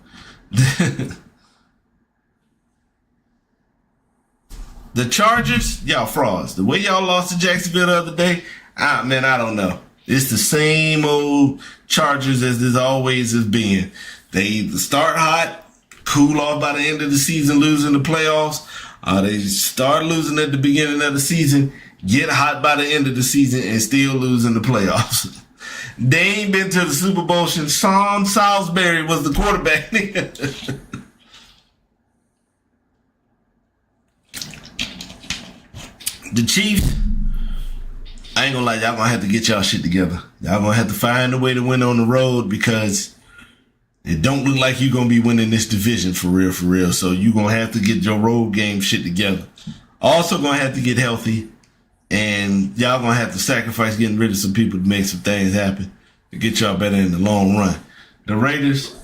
The Chargers, y'all frauds. The way y'all lost to Jacksonville the other day, I don't know. It's the same old Chargers as this always has been. They either start hot, cool off by the end of the season, losing the playoffs, or they start losing at the beginning of the season, get hot by the end of the season, and still losing the playoffs. They ain't been to the Super Bowl since Sean Salisbury was the quarterback. The Chiefs, I ain't gonna lie, y'all gonna have to get y'all shit together. Y'all gonna have to find a way to win on the road because it don't look like you're gonna be winning this division for real. So you gonna have to get your road game shit together. Also gonna have to get healthy, and y'all gonna have to sacrifice getting rid of some people to make some things happen to get y'all better in the long run. The Raiders,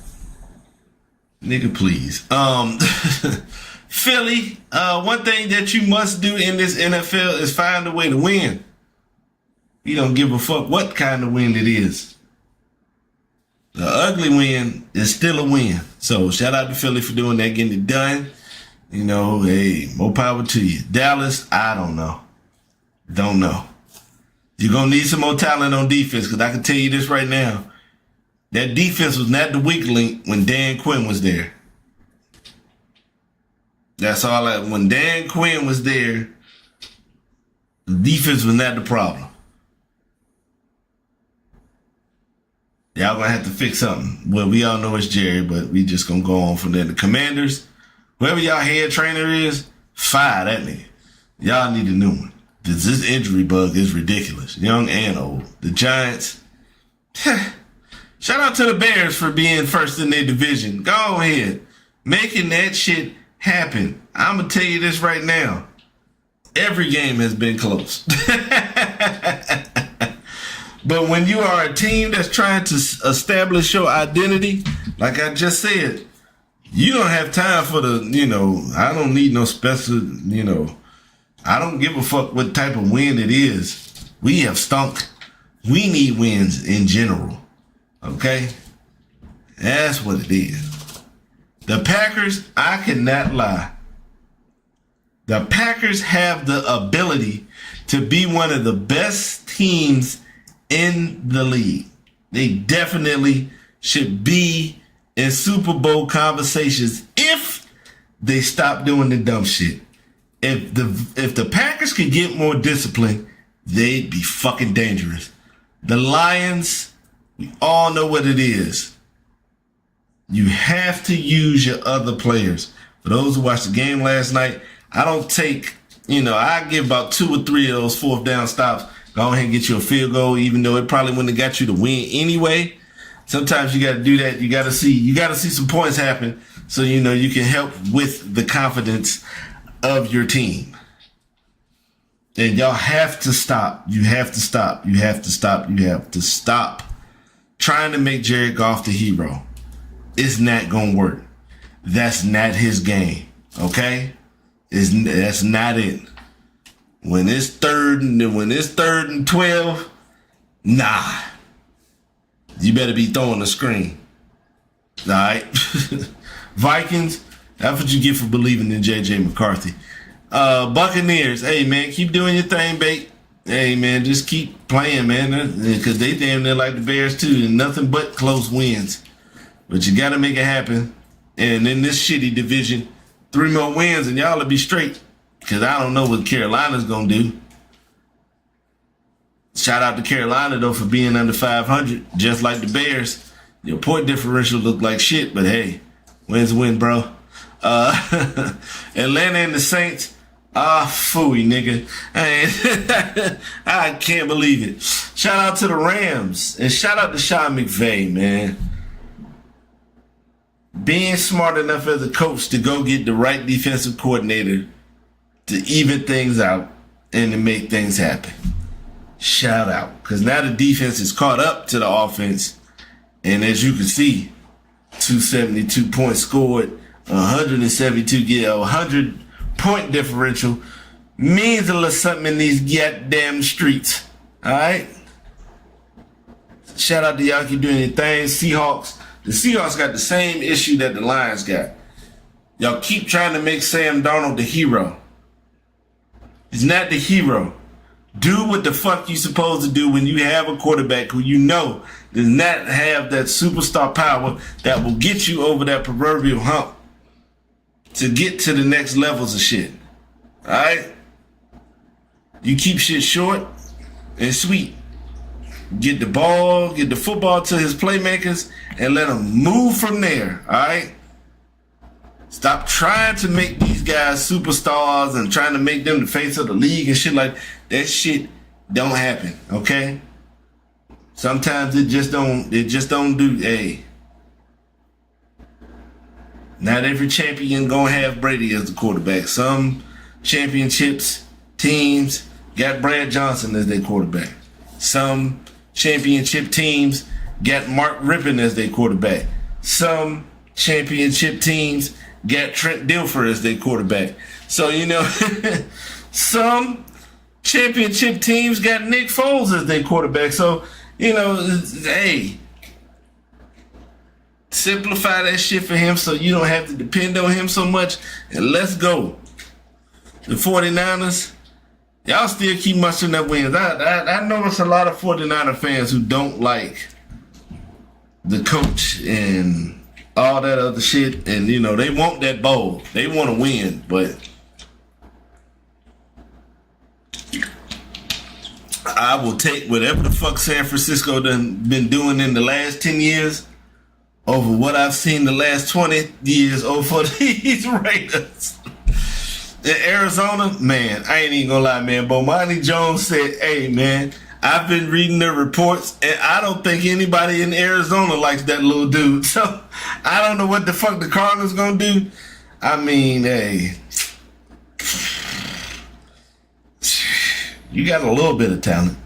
nigga, please. Philly, one thing that you must do in this NFL is find a way to win. You don't give a fuck what kind of win it is. The ugly win is still a win. So shout out to Philly for doing that, getting it done. Hey, more power to you. Dallas, I don't know. Don't know. You're going to need some more talent on defense, because I can tell you this right now. That defense was not the weak link when Dan Quinn was there. That's all that. When Dan Quinn was there, the defense was not the problem. Y'all gonna have to fix something. Well, we all know it's Jerry, but we just gonna go on from there. The Commanders, whoever y'all head trainer is, fire that nigga. Y'all need a new one. This injury bug is ridiculous, young and old. The Giants, shout out to the Bears for being first in their division. Go ahead, making that shit happen. I'm gonna tell you this right now. Every game has been close. But when you are a team that's trying to establish your identity, like I just said, you don't have time for the, I don't need no special, I don't give a fuck what type of win it is. We have stunk. We need wins in general. Okay? That's what it is. The Packers, I cannot lie. The Packers have the ability to be one of the best teams in the league. They definitely should be in Super Bowl conversations if they stop doing the dumb shit. If the Packers could get more discipline, they'd be fucking dangerous. The Lions, we all know what it is. You have to use your other players. For those who watched the game last night, I don't take, I give about 2 or 3 of those fourth down stops. Go ahead and get you a field goal, even though it probably wouldn't have got you to win anyway. Sometimes you got to do that. You got to see some points happen so, you can help with the confidence of your team. And y'all have to stop. You have to stop. You have to stop. You have to stop trying to make Jared Goff the hero. It's not going to work. That's not his game. Okay? That's not it. When it's third and 12, nah. You better be throwing the screen. All right? Vikings, that's what you get for believing in J.J. McCarthy. Buccaneers, hey, man, keep doing your thing, bait. Hey, man, just keep playing, man, because they damn near like the Bears, too, and nothing but close wins. But you got to make it happen. And in this shitty division, 3 more wins and y'all will be straight. Because I don't know what Carolina's going to do. Shout out to Carolina, though, for being under 500. Just like the Bears. Your point differential looked like shit, but hey, win's a win, bro. Atlanta and the Saints. Phooey, nigga. I can't believe it. Shout out to the Rams. And shout out to Sean McVay, man. Being smart enough as a coach to go get the right defensive coordinator to even things out and to make things happen. Shout out. Because now the defense is caught up to the offense. And as you can see, 272 points scored, 172 get a 100-point differential means a little something in these goddamn streets. All right? Shout out to y'all, keep doing your thing. Seahawks. The Seahawks got the same issue that the Lions got. Y'all keep trying to make Sam Darnold the hero. He's not the hero. Do what the fuck you supposed to do when you have a quarterback who you know does not have that superstar power that will get you over that proverbial hump to get to the next levels of shit. Alright? You keep shit short and sweet. Get the ball, get the football to his playmakers and let them move from there. Alright? Stop trying to make these guys superstars and trying to make them the face of the league and shit like that. Shit don't happen, okay? Sometimes it just don't do. Hey, not every champion gonna have Brady as the quarterback. Some championships teams got Brad Johnson as their quarterback. Some championship teams got Mark Rippon as their quarterback. Some championship teams got Trent Dilfer as their quarterback. So, some championship teams got Nick Foles as their quarterback. So, hey, simplify that shit for him so you don't have to depend on him so much. And let's go. The 49ers, Y'all still keep mustering up wins. I notice a lot of 49er fans who don't like the coach and all that other shit. And, you know, they want that bowl. They want to win, but I will take whatever the fuck San Francisco done been doing in the last 10 years over what I've seen the last 20 years over these Raiders. In Arizona, man, I ain't even gonna lie, man. Bomani Jones said, hey, man, I've been reading the reports, and I don't think anybody in Arizona likes that little dude. So, I don't know what the fuck the Cardinals gonna do. I mean, hey, you got a little bit of talent,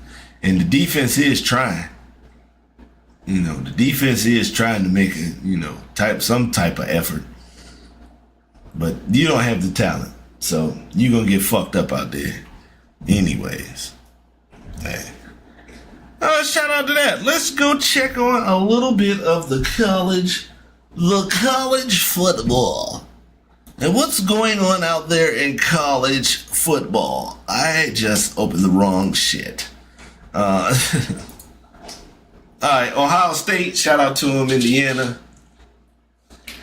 and the defense is trying. You know, the defense is trying to make a, you know, some type of effort. But you don't have the talent. So you're going to get fucked up out there. Anyways. Hey. Shout out to that. Let's go check on a little bit of the college football. And what's going on out there in college football? I just opened the wrong shit. All right, Ohio State, shout out to them, Indiana.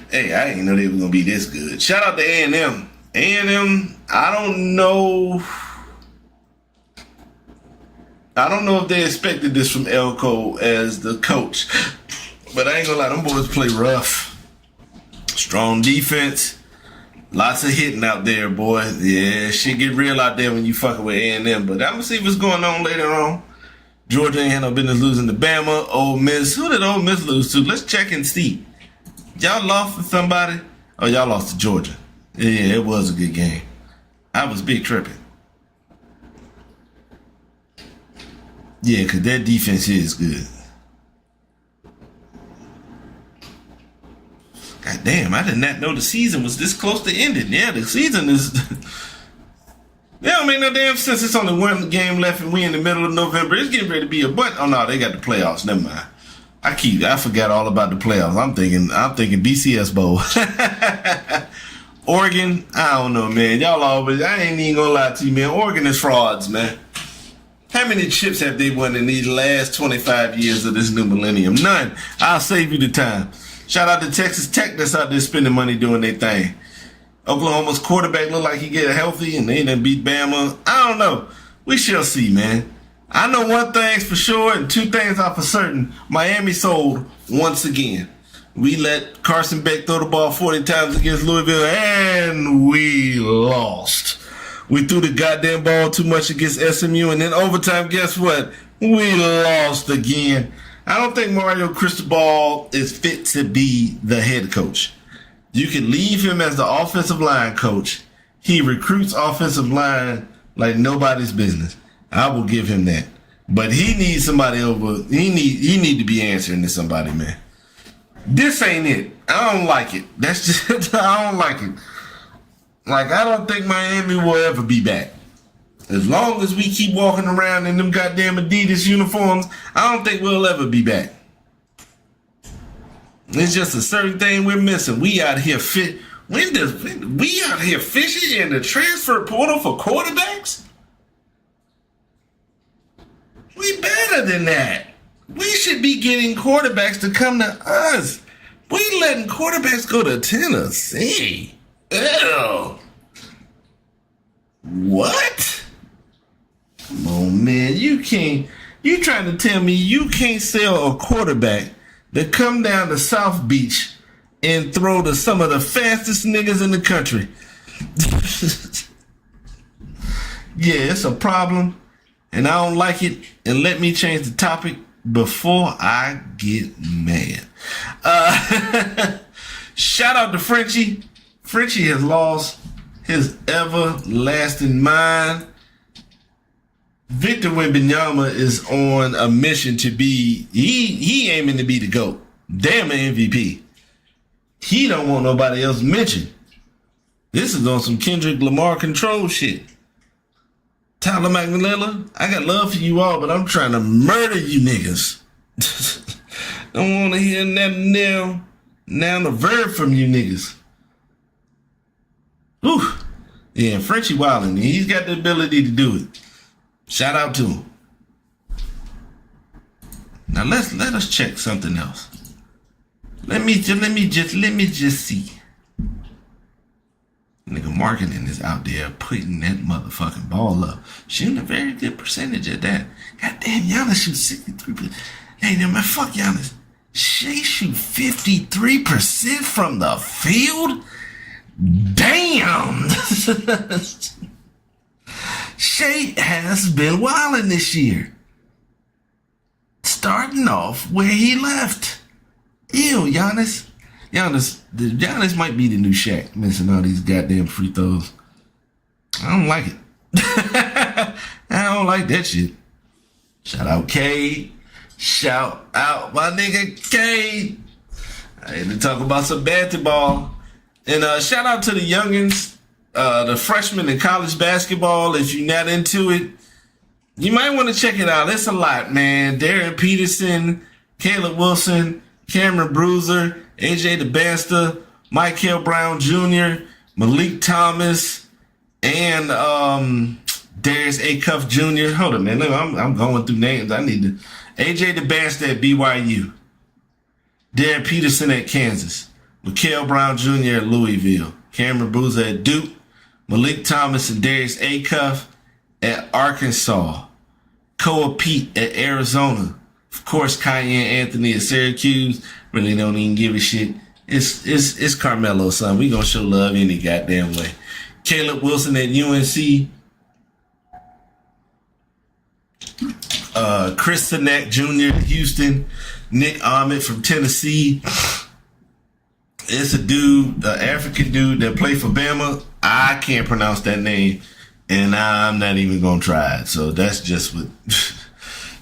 Hey, I didn't know they were going to be this good. Shout out to A&M. A&M, I don't know if they expected this from Elko as the coach. But I ain't going to lie, them boys play rough. Strong defense. Lots of hitting out there, boy. Yeah, shit get real out there when you fucking with A&M. But I'm going to see what's going on later on. Georgia ain't had no business losing to Bama. Ole Miss. Who did Ole Miss lose to? Let's check and see. Y'all lost to somebody? Oh, y'all lost to Georgia. Yeah, it was a good game. I was big tripping. Yeah, because their defense is good. God damn, I did not know the season was this close to ending. Yeah, the season is... They don't make no damn sense. It's only one game left and we in the middle of November. It's getting ready to be a bunch. Oh no, they got the playoffs. Never mind. I forgot all about the playoffs. I'm thinking BCS Bowl. Oregon, I don't know, man. Y'all always, I ain't even gonna lie to you, man. Oregon is frauds, man. How many chips have they won in these last 25 years of this new millennium? None. I'll save you the time. Shout out to Texas Tech that's out there spending money doing their thing. Oklahoma's quarterback look like he get healthy and they done beat Bama. I don't know. We shall see, man. I know one thing's for sure and two things are for certain. Miami sold once again. We let Carson Beck throw the ball 40 times against Louisville, and we lost. We threw the goddamn ball too much against SMU, and then overtime, guess what? We lost again. I don't think Mario Cristobal is fit to be the head coach. You can leave him as the offensive line coach. He recruits offensive line like nobody's business. I will give him that. But he needs somebody over. He need to be answering to somebody, man. This ain't it. I don't like it. That's just, I don't like it. Like, I don't think Miami will ever be back. As long as we keep walking around in them goddamn Adidas uniforms, I don't think we'll ever be back. It's just a certain thing we're missing. We out here we out here fishing in the transfer portal for quarterbacks? We better than that. We should be getting quarterbacks to come to us. We letting quarterbacks go to Tennessee. Ew. What? Come on, man. You trying to tell me you can't sell a quarterback that come down to South Beach and throw to some of the fastest niggas in the country? Yeah, it's a problem, and I don't like it. And let me change the topic before I get mad. Shout out to Frenchie. Frenchie has lost his everlasting mind. Victor Wembanyama is on a mission to be, he aiming to be the GOAT. Damn an MVP. He don't want nobody else mentioned. This is on some Kendrick Lamar control shit. Tyler McMillan, I got love for you all, but I'm trying to murder you niggas. Don't want to hear nothing now the verb from you niggas. Whew. Yeah, Frenchie wildin'. He's got the ability to do it. Shout out to him. Now let us check something else. Let me just see. Nigga marketing is out there putting that motherfucking ball up. Shooting a very good percentage at that. Goddamn, Giannis shoots 63%. Hey, man, fuck Giannis. Shea shoot 53% from the field? Damn! Shea has been wilding this year. Starting off where he left. Ew, Giannis. Giannis might be the new Shaq, missing all these goddamn free throws. I don't like it. I don't like that shit. Shout out Cade. Shout out my nigga Cade. I had to talk about some basketball. And shout out to the youngins, the freshmen in college basketball. If you're not into it, you might want to check it out. It's a lot, man. Darren Peterson, Caleb Wilson, Cameron Bruiser, AJ DeBasta, Michael Brown Jr., Malik Thomas, and Darius A. Cuff Jr. Hold on, man. Look, I'm going through names. I need to. AJ DeBasta at BYU. Darren Peterson at Kansas. Michael Brown Jr. at Louisville. Cameron Bruiser at Duke. Malik Thomas and Darius A. Cuff at Arkansas. Koa Pete at Arizona. Of course, Cayenne Anthony at Syracuse. Really don't even give a shit. It's Carmelo, son. We gonna show love any goddamn way. Caleb Wilson at UNC. Chris Sinek Jr. at Houston. Nick Ahmed from Tennessee. It's a dude, an African dude that played for Bama. I can't pronounce that name, and I'm not even gonna try it. So that's just what.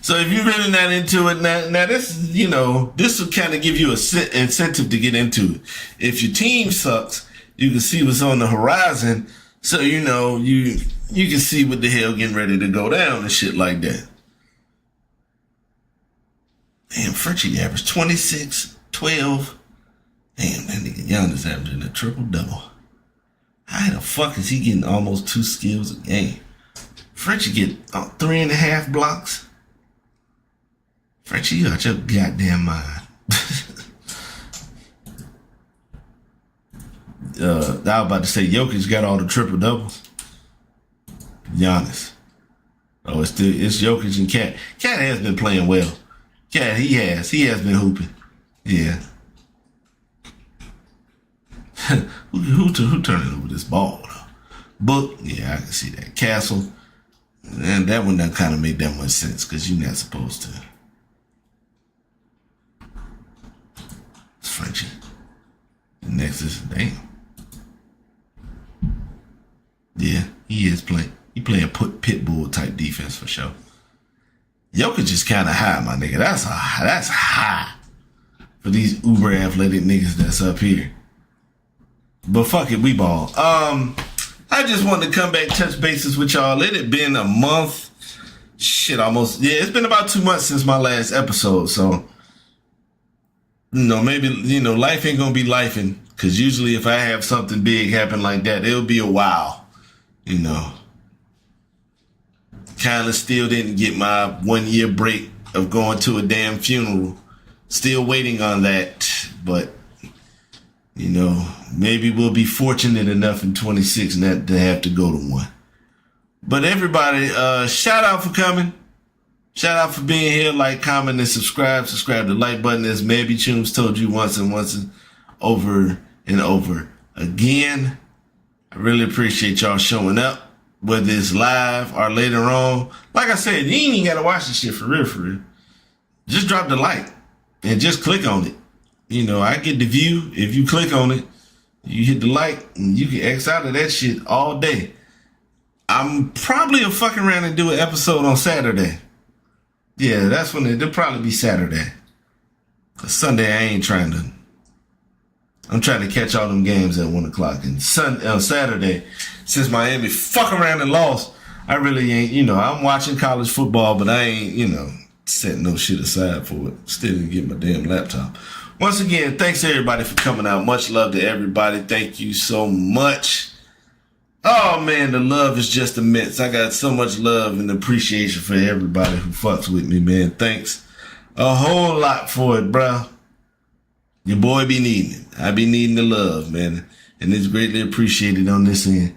So if you're really not into it, now this, this will kind of give you a incentive to get into it. If your team sucks, you can see what's on the horizon. So, you can see what the hell getting ready to go down and shit like that. Damn, Frenchie averaged 26, 12. Damn, that nigga Giannis averaging a triple-double. How the fuck is he getting almost 2 steals a game? Frenchie get 3.5 blocks. Frenchie, you out your goddamn mind. I was about to say Jokic got all the triple doubles. Giannis. Oh, it's Jokic and Cat. Cat has been playing well. Cat, he has been hooping. Yeah. who turning over this ball though? Book, yeah, I can see that. Castle, and that one that kind of made that much sense because you're not supposed to. It's Frenchie. The next is damn. Yeah, he is playing. He playing pitbull type defense for sure. Jokic is kind of high, my nigga. That's high for these uber athletic niggas that's up here. But fuck it, we ball. I just wanted to come back, touch bases with y'all. It had been a month. Shit, almost. Yeah, it's been about 2 months since my last episode. So, maybe, life ain't gonna be lifing. Because usually if I have something big happen like that, it'll be a while. Kind of still didn't get my 1 year break of going to a damn funeral. Still waiting on that. But, maybe we'll be fortunate enough in 26 not to have to go to one. But everybody, shout out for coming. Shout out for being here. Like, comment, and subscribe. Subscribe to the like button, as Maybe Tunes told you once and over and over again. I really appreciate y'all showing up, whether it's live or later on. Like I said, you ain't even got to watch this shit for real. Just drop the like and just click on it. I get the view. If you click on it, you hit the like, and you can X out of that shit all day. I'm probably gonna fuck around and do an episode on Saturday. Yeah, that's when it'll probably be Saturday. 'Cause Sunday I'm trying to catch all them games at 1 o'clock. And Saturday, since Miami fuck around and lost, I really ain't, I'm watching college football, but I ain't, setting no shit aside for it. Still didn't get my damn laptop. Once again, thanks everybody for coming out. Much love to everybody. Thank you so much. Oh man, the love is just immense. I got so much love and appreciation for everybody who fucks with me, man. Thanks a whole lot for it, bro. Your boy be needing it. I be needing the love, man. And it's greatly appreciated on this end.